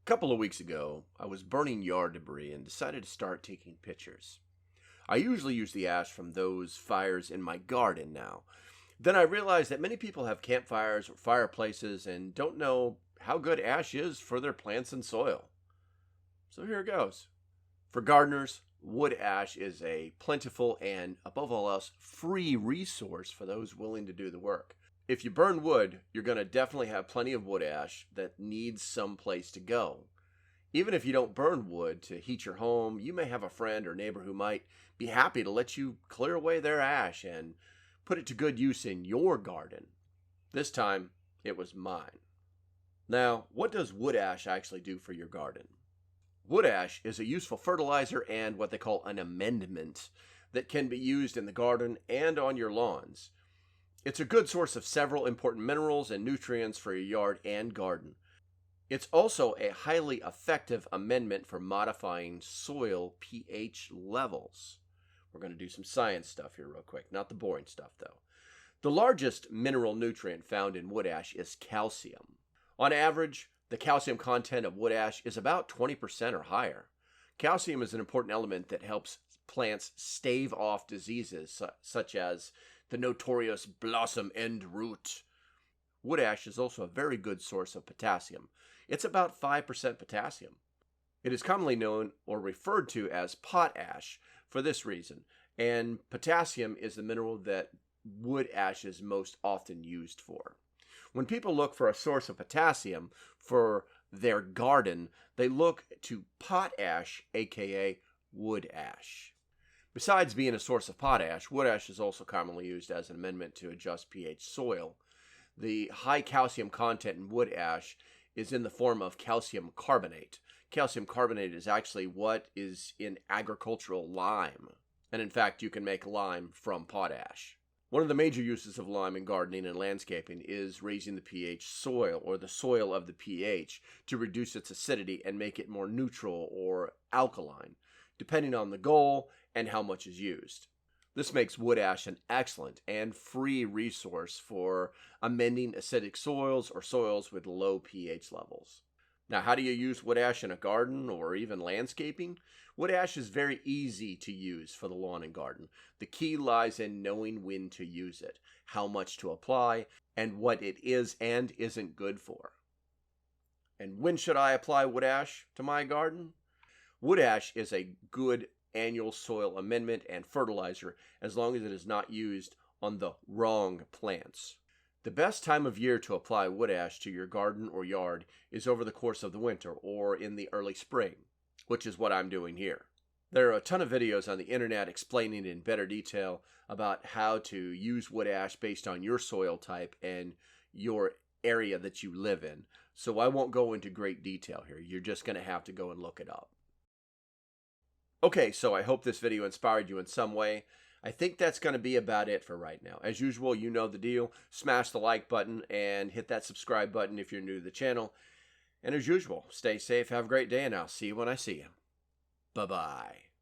Couple of weeks ago, I was burning yard debris and decided to start taking pictures. I usually use the ash from those fires in my garden now. Then I realized that many people have campfires or fireplaces and don't know how good ash is for their plants and soil. So here it goes. For gardeners, wood ash is a plentiful and, above all else, free resource for those willing to do the work. If you burn wood, you're going to definitely have plenty of wood ash that needs some place to go. Even if you don't burn wood to heat your home, you may have a friend or neighbor who might be happy to let you clear away their ash and put it to good use in your garden. This time, it was mine. Now, what does wood ash actually do for your garden? Wood ash is a useful fertilizer and what they call an amendment that can be used in the garden and on your lawns. It's a good source of several important minerals and nutrients for your yard and garden. It's also a highly effective amendment for modifying soil pH levels. We're going to do some science stuff here real quick, not the boring stuff though. The largest mineral nutrient found in wood ash is calcium. On average, the calcium content of wood ash is about 20% or higher. Calcium is an important element that helps plants stave off diseases such as the notorious blossom end rot. Wood ash is also a very good source of potassium. It's about 5% potassium. It is commonly known or referred to as potash for this reason, and potassium is the mineral that wood ash is most often used for. When people look for a source of potassium for their garden, they look to potash, aka wood ash. Besides being a source of potash, wood ash is also commonly used as an amendment to adjust pH soil. The high calcium content in wood ash is in the form of calcium carbonate. Calcium carbonate is actually what is in agricultural lime. And in fact, you can make lime from potash. One of the major uses of lime in gardening and landscaping is raising the pH soil, or the soil of the pH, to reduce its acidity and make it more neutral or alkaline, depending on the goal and how much is used. This makes wood ash an excellent and free resource for amending acidic soils or soils with low pH levels. Now, how do you use wood ash in a garden or even landscaping? Wood ash is very easy to use for the lawn and garden. The key lies in knowing when to use it, how much to apply, and what it is and isn't good for. And when should I apply wood ash to my garden? Wood ash is a good annual soil amendment and fertilizer as long as it is not used on the wrong plants. The best time of year to apply wood ash to your garden or yard is over the course of the winter or in the early spring, which is what I'm doing here. There are a ton of videos on the internet explaining in better detail about how to use wood ash based on your soil type and your area that you live in, so I won't go into great detail here. You're just going to have to go and look it up. Okay, so I hope this video inspired you in some way. I think that's going to be about it for right now. As usual, you know the deal. Smash the like button and hit that subscribe button if you're new to the channel. And as usual, stay safe, have a great day, and I'll see you when I see you. Bye-bye.